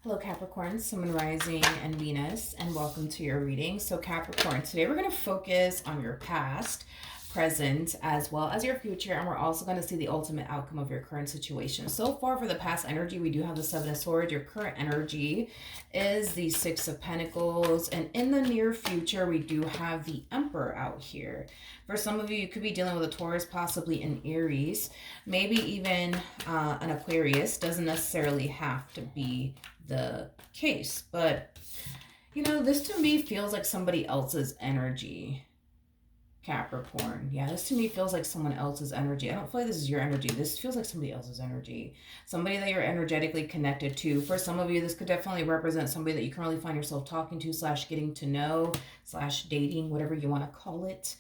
Hello Capricorn, Sun, Rising, and Venus, and welcome to your reading. So Capricorn, today we're going to focus on your past, present, as well as your future, and we're also going to see the ultimate outcome of your current situation. So far for the past energy, we do have the Seven of Swords. Your current energy is the Six of Pentacles, and in the near future, we do have the Emperor out here. For some of you, you could be dealing with a Taurus, possibly an Aries, maybe even an Aquarius. Doesn't necessarily have to be the case, but you know, this to me feels like somebody else's energy. Capricorn, yeah, this to me feels like someone else's energy. I don't feel like this is your energy. This feels like somebody else's energy, somebody that you're energetically connected to. For some of you, this could definitely represent somebody that you currently find yourself talking to / getting to know / dating, whatever you want to call it.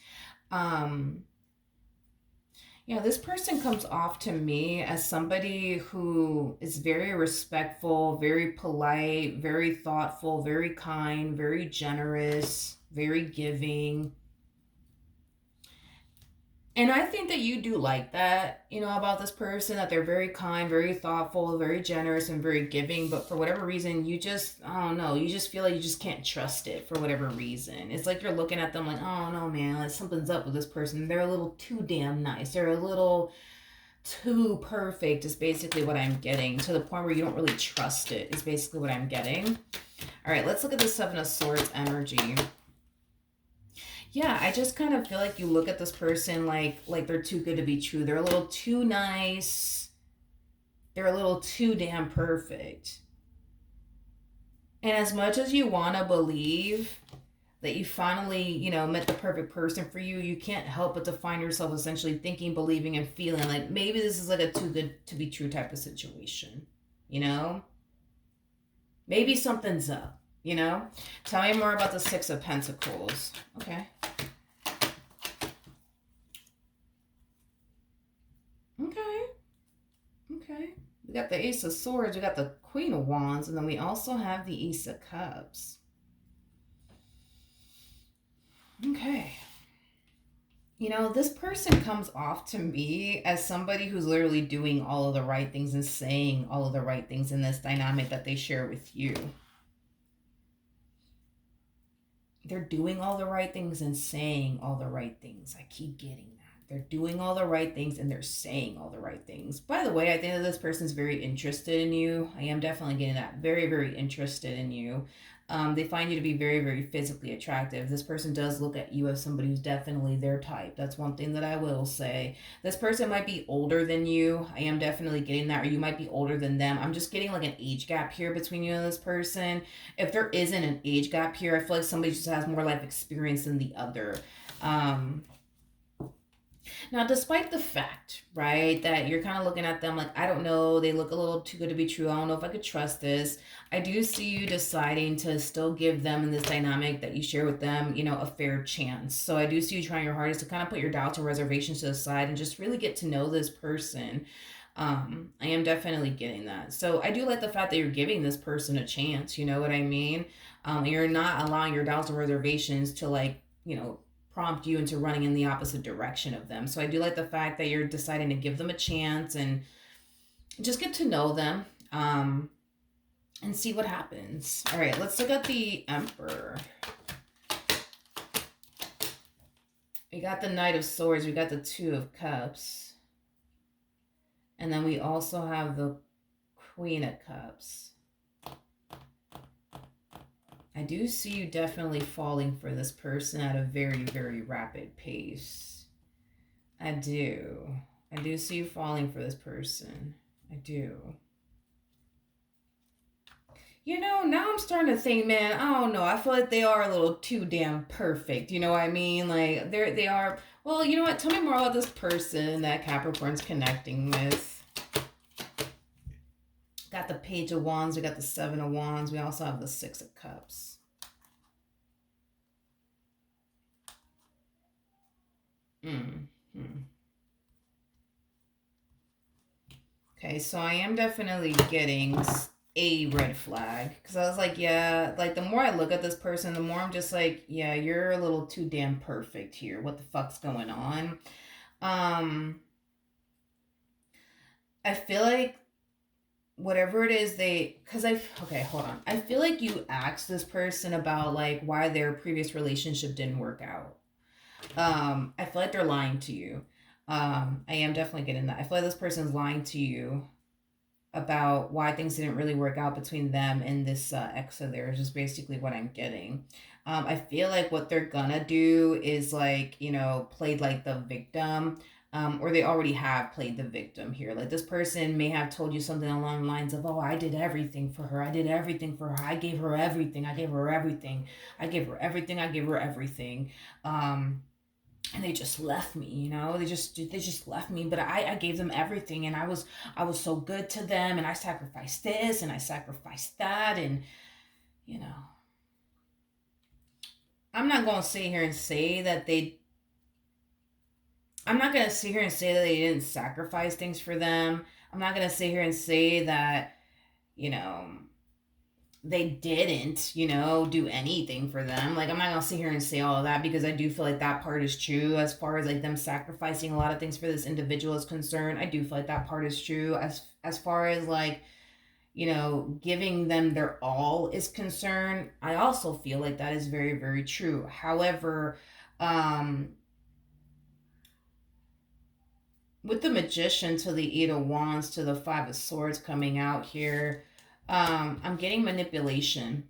Yeah, this person comes off to me as somebody who is very respectful, very polite, very thoughtful, very kind, very generous, very giving. And I think that you do like that, you know, about this person, that they're very kind, very thoughtful, very generous, and very giving. But for whatever reason, you just, I don't know, you just feel like you just can't trust it for whatever reason. It's like you're looking at them like, oh no, man, like something's up with this person. They're a little too damn nice. They're a little too perfect, is basically what I'm getting. To the point where you don't really trust it, is basically what I'm getting. All right, let's look at the Seven of Swords energy. Yeah, I just kind of feel like you look at this person like they're too good to be true. They're a little too nice. They're a little too damn perfect. And as much as you want to believe that you finally, you know, met the perfect person for you, you can't help but to find yourself essentially thinking, believing, and feeling like maybe this is like a too good to be true type of situation, you know? Maybe something's up, you know? Tell me more about the Six of Pentacles. Okay. Okay. We got the Ace of Swords, we got the Queen of Wands, and then we also have the Ace of Cups. Okay. You know, this person comes off to me as somebody who's literally doing all of the right things and saying all of the right things in this dynamic that they share with you. They're doing all the right things and saying all the right things. I keep getting that. They're doing all the right things and they're saying all the right things. By the way, I think that this person's very interested in you. I am definitely getting that. Very, very interested in you. They find you to be very, very physically attractive. This person does look at you as somebody who's definitely their type. That's one thing that I will say. This person might be older than you. I am definitely getting that. Or you might be older than them. I'm just getting like an age gap here between you and this person. If there isn't an age gap here, I feel like somebody just has more life experience than the other. Now, despite the fact, right, that you're kind of looking at them like, I don't know, they look a little too good to be true. I don't know if I could trust this. I do see you deciding to still give them in this dynamic that you share with them, you know, a fair chance. So I do see you trying your hardest to kind of put your doubts and reservations to the side and just really get to know this person. I am definitely getting that. So I do like the fact that you're giving this person a chance. You know what I mean? You're not allowing your doubts and reservations to, like, you know, prompt you into running in the opposite direction of them. So I do like the fact that you're deciding to give them a chance and just get to know them, and see what happens. All right, let's look at the Emperor. We got the Knight of Swords. We got the Two of Cups. And then we also have the Queen of Cups. I do see you definitely falling for this person at a very, very rapid pace. I do. I do see you falling for this person. I do. You know, now I'm starting to think, man, I don't know. I feel like they are a little too damn perfect. You know what I mean? Like, they are. Well, you know what? Tell me more about this person that Capricorn's connecting with. Got the Page of Wands. We got the Seven of Wands. We also have the Six of Cups. Okay, so I am definitely getting a red flag. Because I was like, yeah, like the more I look at this person, the more I'm just like, yeah, you're a little too damn perfect here. What the fuck's going on? I feel like whatever it is because okay, hold on. I feel like you asked this person about like why their previous relationship didn't work out. I feel like they're lying to you. I am definitely getting that. I feel like this person's lying to you about why things didn't really work out between them and this ex of theirs is basically what I'm getting. I feel like what they're gonna do is like, play like the victim. Or they already have played the victim here. Like this person may have told you something along the lines of, "Oh, I did everything for her. I did everything for her. I gave her everything. I gave her everything. I gave her everything. I gave her everything." And they just left me, they just left me, but I gave them everything, and I was so good to them, and I sacrificed this and I sacrificed that, and you know i'm not going to sit here and say that they I'm not going to sit here and say that they didn't sacrifice things for them. I'm not going to sit here and say that you know they didn't, do anything for them. Like, I'm not gonna sit here and say all of that because I do feel like that part is true as far as like them sacrificing a lot of things for this individual is concerned. I do feel like that part is true as far as like, giving them their all is concerned. I also feel like that is very, very true. However, um, with the magician to the Eight of Wands to the Five of Swords coming out here, I'm getting manipulation.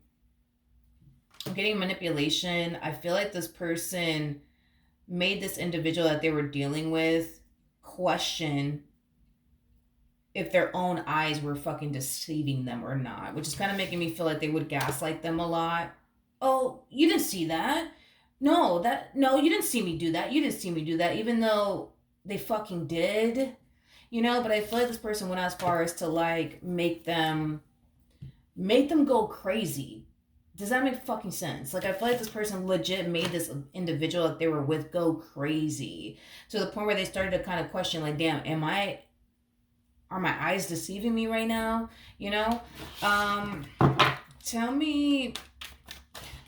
I'm getting manipulation. I feel like this person made this individual that they were dealing with question if their own eyes were fucking deceiving them or not, which is kind of making me feel like they would gaslight them a lot. "Oh, you didn't see that. No, you didn't see me do that. You didn't see me do that," even though they fucking did. But I feel like this person went as far as to like make them go crazy. Does that make fucking sense? Like, I feel like this person legit made this individual that they were with go crazy to the point where they started to kind of question, like, damn, are my eyes deceiving me right now? You know? Um, Tell me.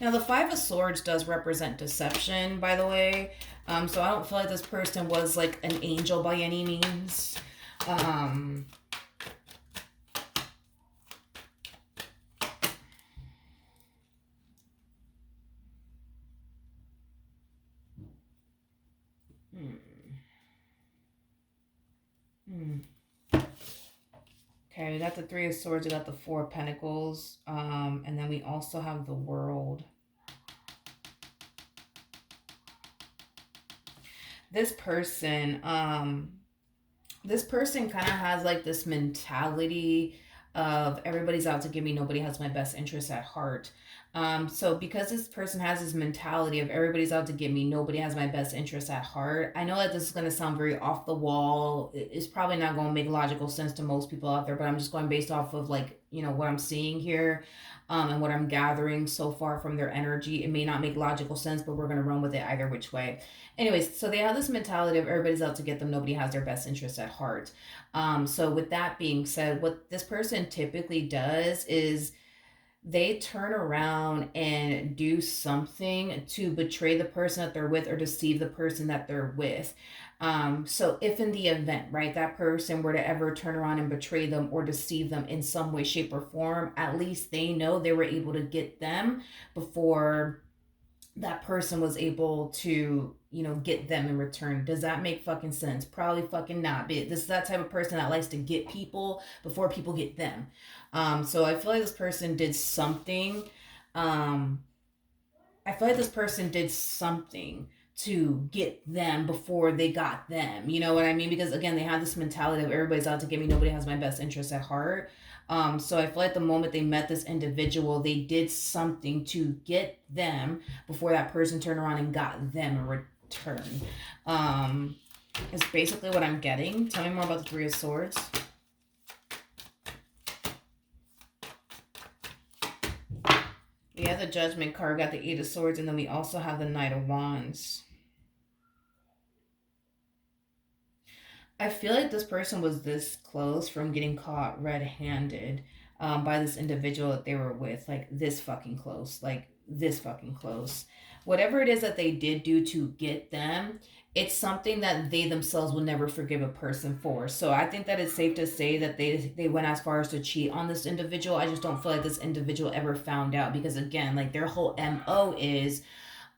Now, the Five of Swords does represent deception, by the way. So I don't feel like this person was like an angel by any means. Um, hmm, hmm. Okay, we got the Three of Swords, we got the Four of Pentacles, and then we also have the World. This person, this person kind of has like this mentality of everybody's out to get me, nobody has my best interest at heart. So because this person has this mentality of everybody's out to get me, nobody has my best interest at heart. I know that this is going to sound very off the wall. It's probably not going to make logical sense to most people out there, but I'm just going based off of like, what I'm seeing here. And what I'm gathering so far from their energy. It may not make logical sense, but we're going to run with it either which way. Anyways, so they have this mentality of everybody's out to get them, nobody has their best interest at heart. So with that being said, what this person typically does is they turn around and do something to betray the person that they're with or deceive the person that they're with. So if in the event, right, that person were to ever turn around and betray them or deceive them in some way, shape, or form, at least they know they were able to get them before that person was able to, get them in return. Does that make fucking sense? Probably fucking not. But this is that type of person that likes to get people before people get them. So I feel like this person did something. Um, I feel like this person did something to get them before they got them. You know what I mean? Because again, they have this mentality of everybody's out to get me, nobody has my best interest at heart. So I feel like the moment they met this individual, they did something to get them before that person turned around and got them in return. Is basically what I'm getting. Tell me more about the Three of Swords. We have the Judgment card, we got the Eight of Swords, and then we also have the Knight of Wands. I feel like this person was this close from getting caught red-handed by this individual that they were with. Like, this fucking close. Like, this fucking close. Whatever it is that they did do to get them, it's something that they themselves will never forgive a person for. So I think that it's safe to say that they went as far as to cheat on this individual. I just don't feel like this individual ever found out, because again, like their whole MO is,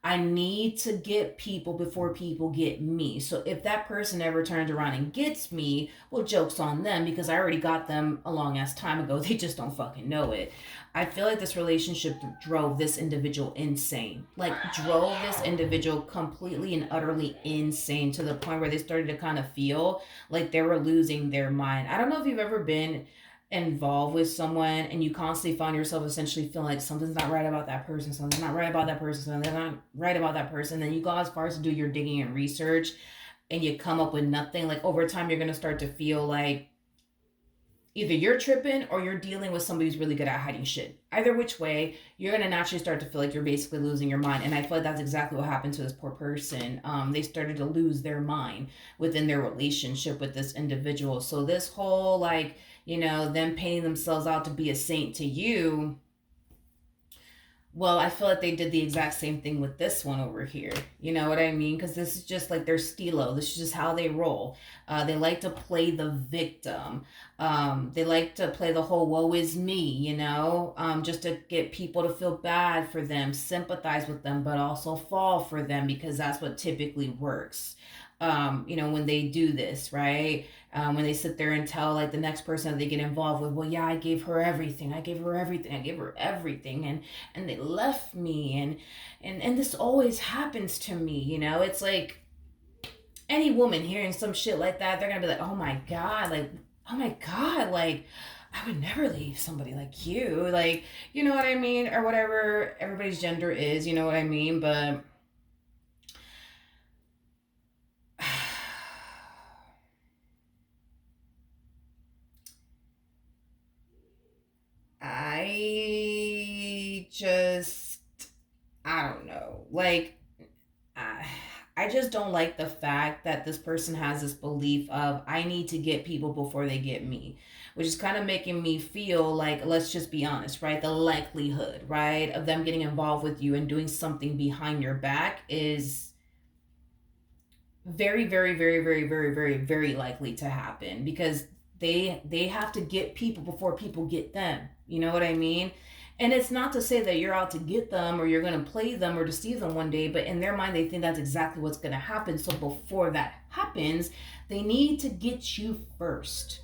I need to get people before people get me. So if that person ever turns around and gets me, well, joke's on them, because I already got them a long ass time ago. They just don't fucking know it. I feel like this relationship drove this individual insane. Like, drove this individual completely and utterly insane, to the point where they started to kind of feel like they were losing their mind. I don't know if you've ever been involved with someone and you constantly find yourself essentially feeling like something's not right about that person, something's not right about that person, something's not right about that person. Then you go as far as to do your digging and research, and you come up with nothing. Like, over time, you're going to start to feel like either you're tripping or you're dealing with somebody who's really good at hiding shit. Either which way, you're going to naturally start to feel like you're basically losing your mind. And I feel like that's exactly what happened to this poor person. They started to lose their mind within their relationship with this individual. So this whole, like, them painting themselves out to be a saint to you, well, I feel like they did the exact same thing with this one over here. You know what I mean? Because this is just like their stilo. This is just how they roll. They like to play the victim. They like to play the whole woe is me, just to get people to feel bad for them, sympathize with them, but also fall for them, because that's what typically works. When they do this, right? When they sit there and tell like the next person that they get involved with, well, yeah, I gave her everything. I gave her everything. I gave her everything. And they left me. And this always happens to me. It's like any woman hearing some shit like that, they're going to be like, oh my God, like, I would never leave somebody like you. Like, you know what I mean? Or whatever everybody's gender is, you know what I mean? But I just, I don't know. Like, I, I just don't like the fact that this person has this belief of, I need to get people before they get me, which is kind of making me feel like, let's just be honest, right? The likelihood, right, of them getting involved with you and doing something behind your back is very, very, very, very, very, very, very likely to happen, because they have to get people before people get them. You know what I mean? And it's not to say that you're out to get them or you're going to play them or deceive them one day, but in their mind, they think that's exactly what's going to happen. So before that happens, they need to get you first.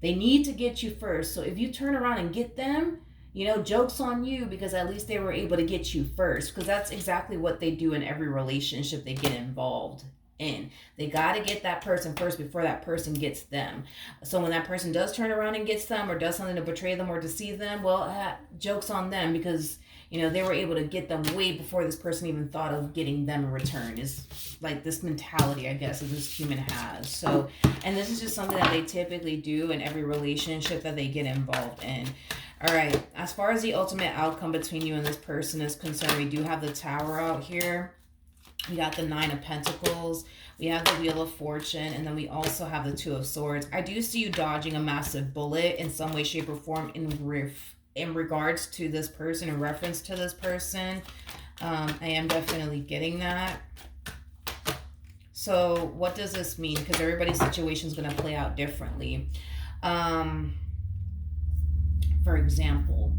They need to get you first. So if you turn around and get them, joke's on you, because at least they were able to get you first. Because that's exactly what they do in every relationship they get involved in. They got to get that person first before that person gets them. So when that person does turn around and gets them or does something to betray them or deceive them, well, joke's on them, because they were able to get them way before this person even thought of getting them in return. Is like this mentality, I guess, that this human has. So, and this is just something that they typically do in every relationship that they get involved in. All right, as far as the ultimate outcome between you and this person is concerned, we do have the Tower out here. We got the Nine of Pentacles. We have the Wheel of Fortune. And then we also have the Two of Swords. I do see you dodging a massive bullet in some way, shape, or form in regards to this person, in reference to this person. I am definitely getting that. So what does this mean? Because everybody's situation is going to play out differently. For example,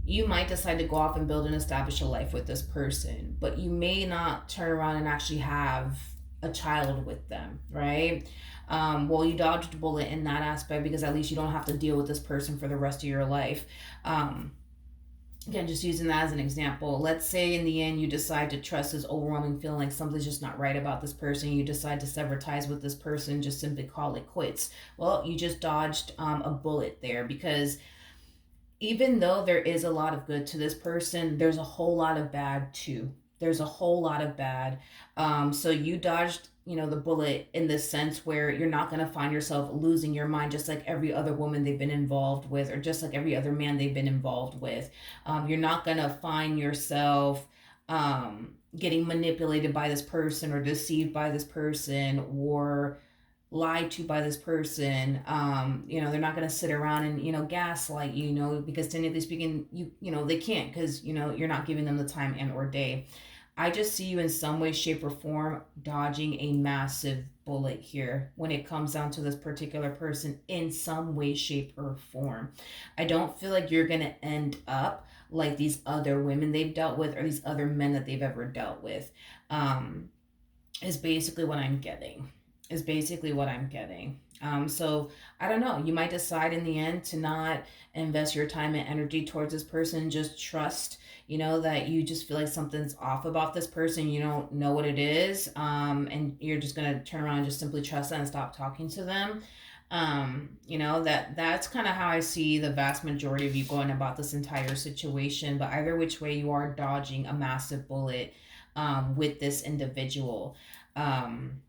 you might decide to go off and build and establish a life with this person, but you may not turn around and actually have a child with them, right? Well, you dodged a bullet in that aspect, because at least you don't have to deal with this person for the rest of your life. Again, just using that as an example. Let's say in the end you decide to trust this overwhelming feeling like something's just not right about this person. You decide to sever ties with this person, just simply call it quits. Well, you just dodged a bullet there, because even though there is a lot of good to this person, there's a whole lot of bad too. There's a whole lot of bad. So you dodged, the bullet in the sense where you're not going to find yourself losing your mind just like every other woman they've been involved with, or just like every other man they've been involved with. You're not going to find yourself getting manipulated by this person or deceived by this person or lied to by this person. They're not going to sit around and gaslight you, because technically speaking, they can't, because you're not giving them the time and or day. I just see you in some way, shape, or form dodging a massive bullet here when it comes down to this particular person in some way, shape, or form. I don't feel like you're going to end up like these other women they've dealt with or these other men that they've ever dealt with. Um, is basically what I'm getting. Is basically what I'm getting. So I don't know. You might decide in the end to not invest your time and energy towards this person. Just trust, that you just feel like something's off about this person. You don't know what it is. And you're just gonna turn around and just simply trust them and stop talking to them. That's kind of how I see the vast majority of you going about this entire situation. But either which way, you are dodging a massive bullet with this individual. Um,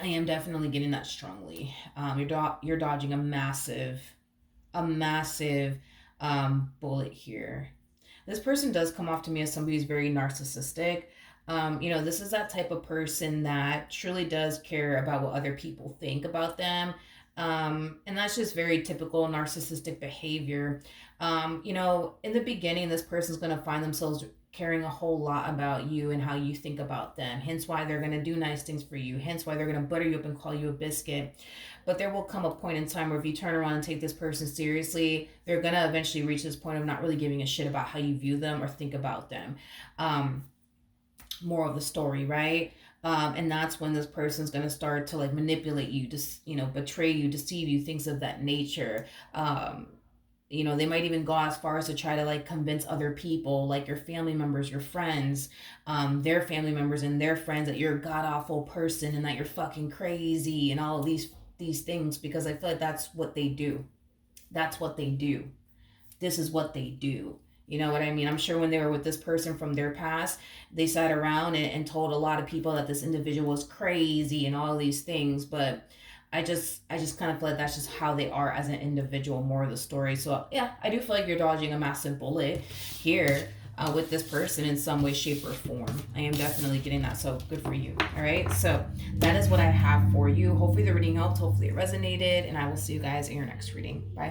I am definitely getting that strongly. You're dodging a massive bullet here. This person does come off to me as somebody who's very narcissistic. This is that type of person that truly does care about what other people think about them. And that's just very typical narcissistic behavior. In the beginning, this person's going to find themselves caring a whole lot about you and how you think about them. Hence why they're going to do nice things for you. Hence why they're going to butter you up and call you a biscuit. But there will come a point in time where if you turn around and take this person seriously, they're going to eventually reach this point of not really giving a shit about how you view them or think about them. More of the story, right? And that's when this person's going to start to like manipulate you, just, betray you, deceive you, things of that nature. They might even go as far as to try to like convince other people, like your family members, your friends, their family members and their friends, that you're a god awful person and that you're fucking crazy and all of these things, because I feel like that's what they do. That's what they do. This is what they do. You know what I mean? I'm sure when they were with this person from their past, they sat around and told a lot of people that this individual was crazy and all these things. But I just kind of feel like that's just how they are as an individual, more of the story. So yeah, I do feel like you're dodging a massive bullet here with this person in some way, shape, or form. I am definitely getting that. So good for you. All right. So that is what I have for you. Hopefully the reading helped. Hopefully it resonated. And I will see you guys in your next reading. Bye.